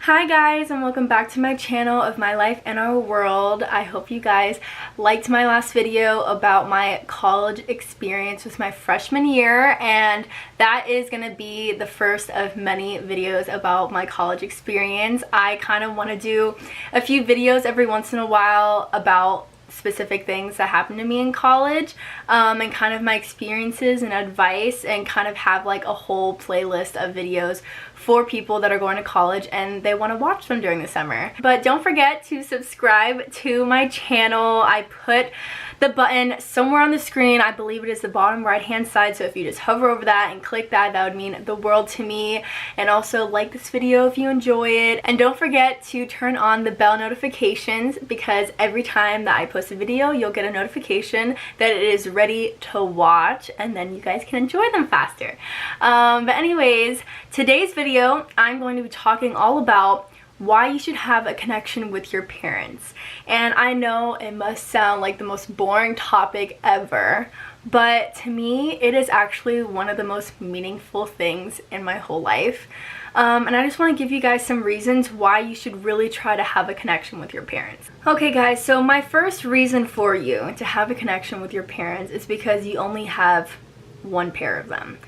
Hi guys, and welcome back to my channel of my life and our world. I hope you guys liked my last video about my college experience with my freshman year, and that is going to be the first of many videos about my college experience. I kind of want to do a few videos every once in a while about specific things that happened to me in college, and kind of my experiences and advice, and kind of have like a whole playlist of videos for people that are going to college and they want to watch them during the summer. But don't forget to subscribe to my channel. I put the button somewhere on the screen. I believe it is the bottom right hand side, so if you just hover over that and click that, that would mean the world to me. And also like this video if you enjoy it, and don't forget to turn on the bell notifications, because every time that I post a video you'll get a notification that it is ready to watch, and then you guys can enjoy them faster. But anyways, today's video I'm going to be talking all about why you should have a connection with your parents. And I know it must sound like the most boring topic ever, but to me it is actually one of the most meaningful things in my whole life. And I just want to give you guys some reasons why you should really try to have a connection with your parents. Okay guys, so my first reason for you to have a connection with your parents is because you only have one pair of them.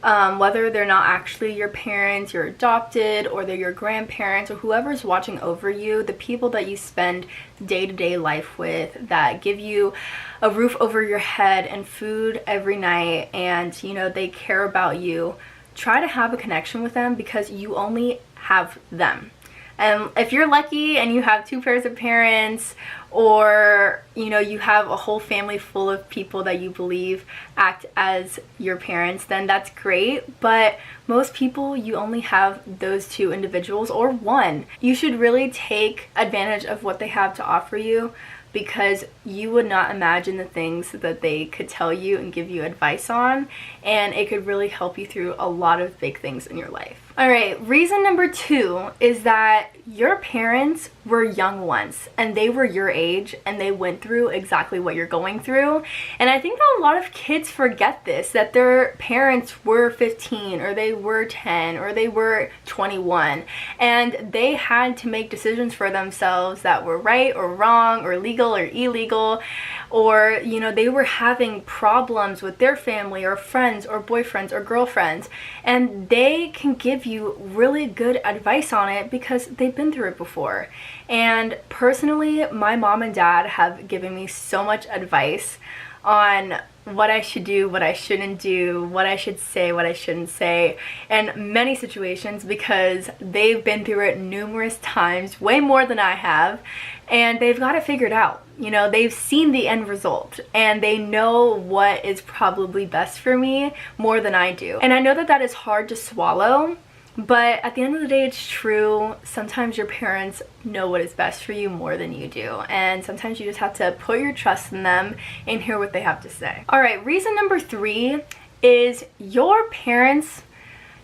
Whether they're not actually your parents, you're adopted, or they're your grandparents, or whoever's watching over you, the people that you spend day-to-day life with, that give you a roof over your head and food every night, and you know, they care about you. Try to have a connection with them because you only have them. And if you're lucky and you have two pairs of parents, or you know, you have a whole family full of people that you believe act as your parents, then that's great. But most people, you only have those two individuals, or one. You should really take advantage of what they have to offer you, because you would not imagine the things that they could tell you and give you advice on, and it could really help you through a lot of big things in your life. Alright, reason number 2 is that your parents were young once, and they were your age, and they went through exactly what you're going through. And I think that a lot of kids forget this, that their parents were 15, or they were 10, or they were 21, and they had to make decisions for themselves that were right or wrong, or legal or illegal, or you know, they were having problems with their family or friends or boyfriends or girlfriends, and they can give you really good advice on it because they've been through it before. And personally, my mom and dad have given me so much advice on what I should do, what I shouldn't do, what I should say, what I shouldn't say, in many situations, because they've been through it numerous times, way more than I have, and they've got it figured out. You know, they've seen the end result, and they know what is probably best for me more than I do. And I know that that is hard to swallow, but at the end of the day, it's true. Sometimes your parents know what is best for you more than you do, and sometimes you just have to put your trust in them and hear what they have to say. Alright, reason number 3 is your parents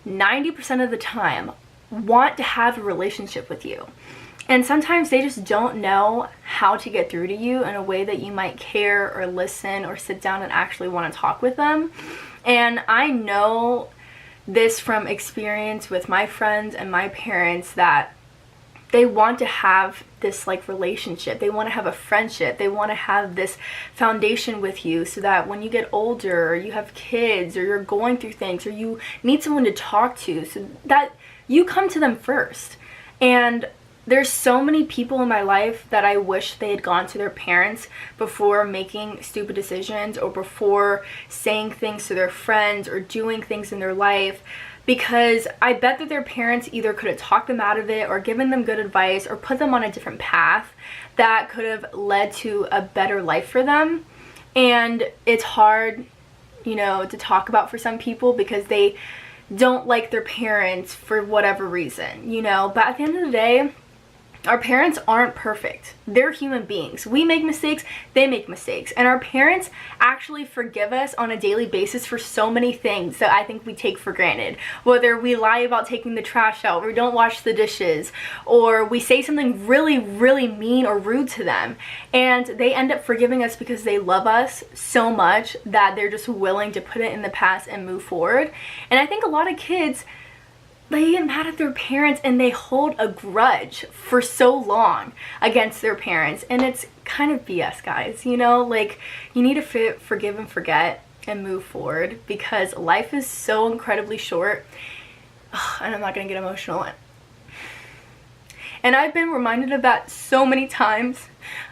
90% of the time want to have a relationship with you. And sometimes they just don't know how to get through to you in a way that you might care or listen or sit down and actually want to talk with them. And I know this from experience with my friends and my parents, that they want to have this like relationship, they want to have a friendship, they want to have this foundation with you, so that when you get older, or you have kids, or you're going through things, or you need someone to talk to, so that you come to them first. And there's so many people in my life that I wish they had gone to their parents before making stupid decisions, or before saying things to their friends, or doing things in their life, because I bet that their parents either could have talked them out of it, or given them good advice, or put them on a different path that could have led to a better life for them. And it's hard, you know, to talk about for some people because they don't like their parents for whatever reason, you know. But at the end of the day, our parents aren't perfect. They're human beings. We make mistakes, they make mistakes. And our parents actually forgive us on a daily basis for so many things that I think we take for granted. Whether we lie about taking the trash out, or we don't wash the dishes, or we say something really, really mean or rude to them. And they end up forgiving us because they love us so much that they're just willing to put it in the past and move forward. And I think a lot of kids they get mad at their parents and they hold a grudge for so long against their parents, and it's kind of BS, guys. You know, like, you need to forgive and forget and move forward, because life is so incredibly short. And I'm not gonna get emotional, and I've been reminded of that so many times,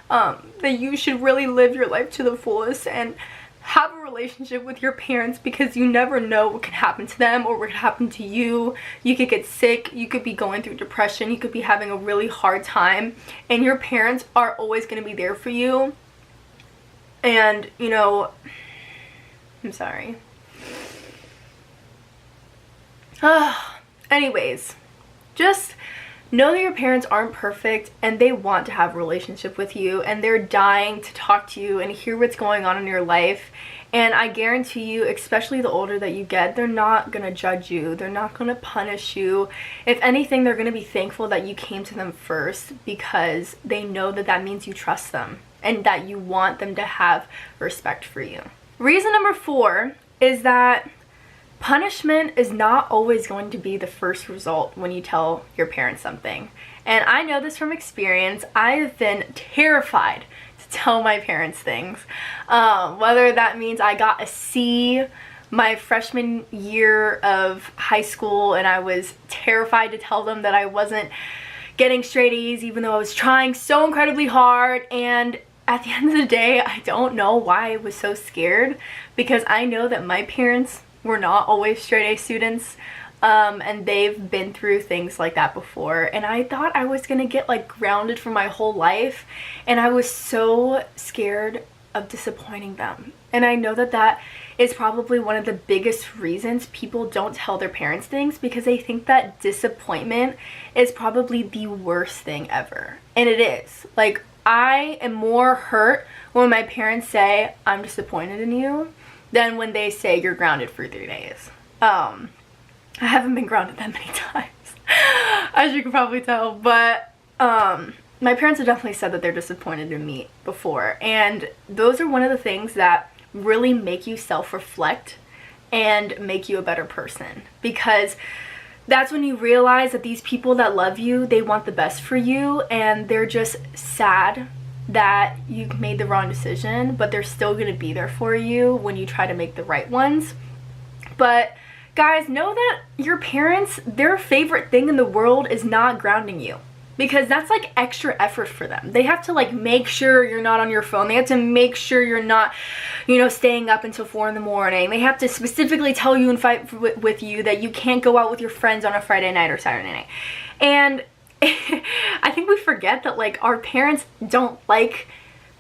that you should really live your life to the fullest and have a relationship with your parents, because you never know what could happen to them or what could happen to you. You could get sick, you could be going through depression, you could be having a really hard time, and your parents are always going to be there for you. And, you know, I'm sorry. Anyways, just know that your parents aren't perfect, and they want to have a relationship with you, and they're dying to talk to you and hear what's going on in your life. And I guarantee you, especially the older that you get, they're not gonna judge you, they're not gonna punish you. If anything, they're gonna be thankful that you came to them first, because they know that that means you trust them and that you want them to have respect for you. Reason number 4 is that punishment is not always going to be the first result when you tell your parents something. And I know this from experience. I've been terrified to tell my parents things. Whether that means I got a C my freshman year of high school, and I was terrified to tell them that I wasn't getting straight A's, even though I was trying so incredibly hard. And at the end of the day, I don't know why I was so scared, because I know that my parents were not always straight A students, and they've been through things like that before, and I thought I was gonna get like grounded for my whole life, and I was so scared of disappointing them. And I know that that is probably one of the biggest reasons people don't tell their parents things, because they think that disappointment is probably the worst thing ever, and it is. Like, I am more hurt when my parents say, "I'm disappointed in you," than when they say you're grounded for 3 days. I haven't been grounded that many times, as you can probably tell, but my parents have definitely said that they're disappointed in me before, and those are one of the things that really make you self-reflect and make you a better person, because that's when you realize that these people that love you, they want the best for you, and they're just sad that you made the wrong decision, but they're still going to be there for you when you try to make the right ones. But guys, know that your parents, their favorite thing in the world is not grounding you, because that's like extra effort for them. They have to like make sure you're not on your phone. They have to make sure you're not, you know, staying up until 4 in the morning. They have to specifically tell you and fight with you that you can't go out with your friends on a Friday night or Saturday night. And I think we forget that like our parents don't like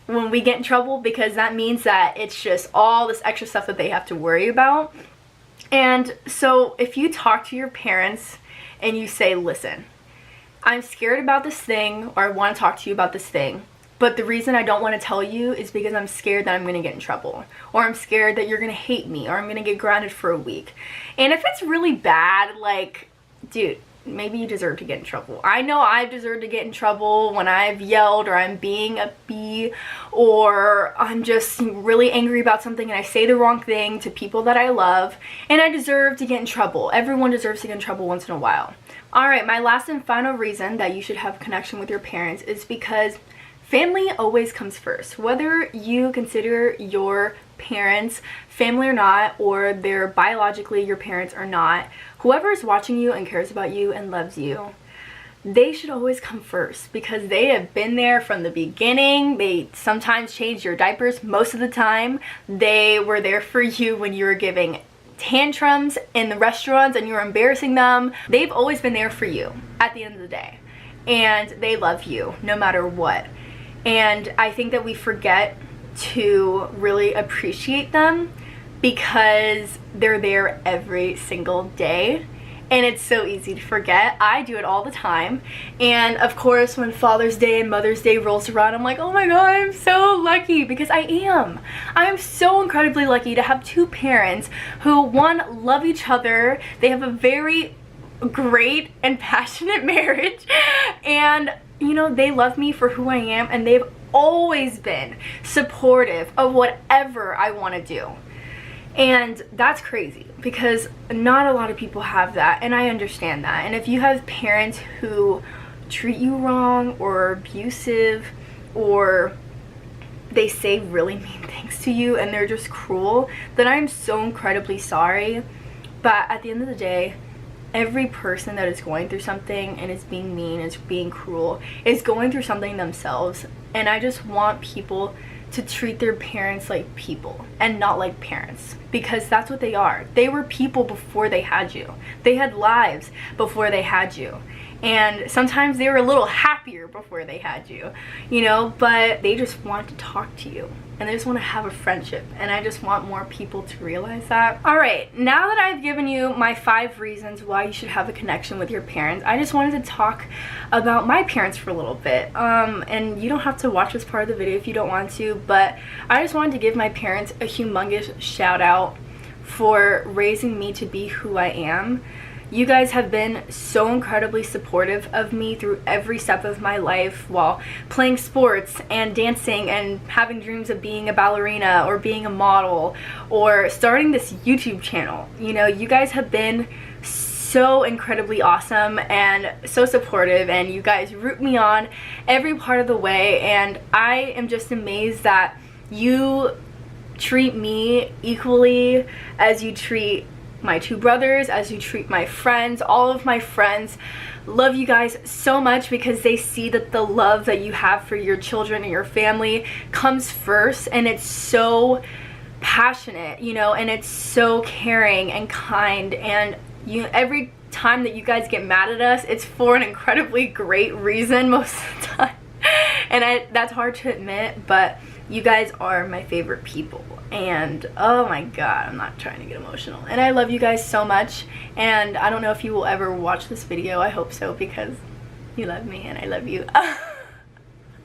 when we get in trouble, because that means that it's just all this extra stuff that they have to worry about. And so if you talk to your parents and you say, "Listen, I'm scared about this thing," or "I want to talk to you about this thing, but the reason I don't want to tell you is because I'm scared that I'm going to get in trouble, or I'm scared that you're going to hate me, or I'm going to get grounded for a week." And if it's really bad, like, dude, maybe you deserve to get in trouble. I know I've deserved to get in trouble when I've yelled, or I'm being a bee, or I'm just really angry about something and I say the wrong thing to people that I love, and I deserve to get in trouble. Everyone deserves to get in trouble once in a while. Alright, my last and final reason that you should have a connection with your parents is because family always comes first. Whether you consider your parents family or not, or they're biologically your parents or not, whoever is watching you and cares about you and loves you, they should always come first, because they have been there from the beginning. They sometimes change your diapers. Most of the time, they were there for you when you were giving tantrums in the restaurants and you were embarrassing them. They've always been there for you at the end of the day, and they love you no matter what. And I think that we forget to really appreciate them, because they're there every single day, and it's so easy to forget. I do it all the time. And of course, when Father's Day and Mother's Day rolls around, I'm like, oh my god, I'm so lucky, because I am so incredibly lucky to have 2 parents who, one, love each other. They have a very great and passionate marriage, and you know, they love me for who I am, and they've always been supportive of whatever I want to do. And that's crazy because not a lot of people have that, and I understand that. And if you have parents who treat you wrong or are abusive, or they say really mean things to you and they're just cruel, then I'm so incredibly sorry. But at the end of the day, every person that is going through something and is being mean, is being cruel, is going through something themselves. And I just want people to treat their parents like people and not like parents, because that's what they are. They were people before they had you. They had lives before they had you. And sometimes they were a little happier before they had you, you know, but they just want to talk to you and they just want to have a friendship. And I just want more people to realize that. All right, now that I've given you my 5 reasons why you should have a connection with your parents, I just wanted to talk about my parents for a little bit. And you don't have to watch this part of the video if you don't want to, but I just wanted to give my parents a humongous shout out for raising me to be who I am. You guys have been so incredibly supportive of me through every step of my life, while playing sports and dancing and having dreams of being a ballerina or being a model or starting this YouTube channel. You know, you guys have been so incredibly awesome and so supportive, and you guys root me on every part of the way, and I am just amazed that you treat me equally as you treat my 2 brothers, as you treat my friends. All of my friends love you guys so much because they see that the love that you have for your children and your family comes first, and it's so passionate, you know, and it's so caring and kind. And every time that you guys get mad at us, it's for an incredibly great reason most of the time. And that's hard to admit, but you guys are my favorite people. And oh my god, I'm not trying to get emotional. And I love you guys so much. And I don't know if you will ever watch this video. I hope so, because you love me and I love you.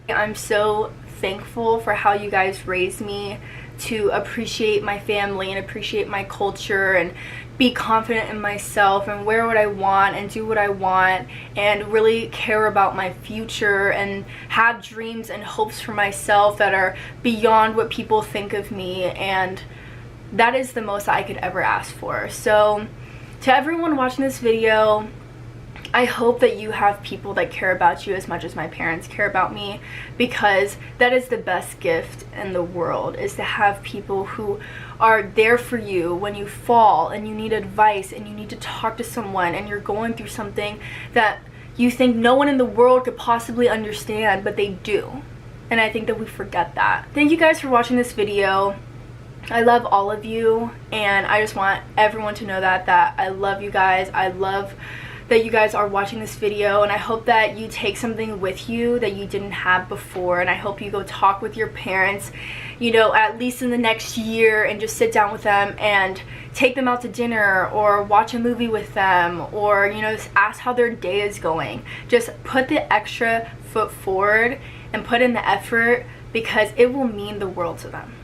I'm so thankful for how you guys raised me to appreciate my family and appreciate my culture and be confident in myself and wear what I want and do what I want and really care about my future and have dreams and hopes for myself that are beyond what people think of me. And that is the most I could ever ask for. So to everyone watching this video, I hope that you have people that care about you as much as my parents care about me, because that is the best gift in the world, is to have people who are there for you when you fall and you need advice and you need to talk to someone and you're going through something that you think no one in the world could possibly understand, but they do. And I think that we forget that. Thank you guys for watching this video. I love all of you, and I just want everyone to know that I love you guys. I love that you guys are watching this video, and I hope that you take something with you that you didn't have before. And I hope you go talk with your parents, you know, at least in the next year, and just sit down with them and take them out to dinner or watch a movie with them, or, you know, just ask how their day is going. Just put the extra foot forward and put in the effort, because it will mean the world to them.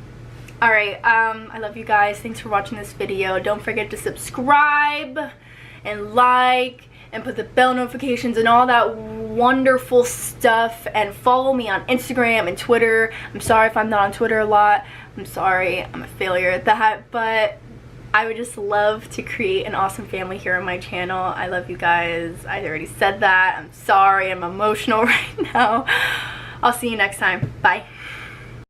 Alright, I love you guys. Thanks for watching this video. Don't forget to subscribe and like and put the bell notifications and all that wonderful stuff, and follow me on Instagram and Twitter. I'm sorry if I'm not on Twitter a lot. I'm sorry, I'm a failure at that, but I would just love to create an awesome family here on my channel. I love you guys. I already said that. I'm sorry, I'm emotional right now. I'll see you next time. Bye.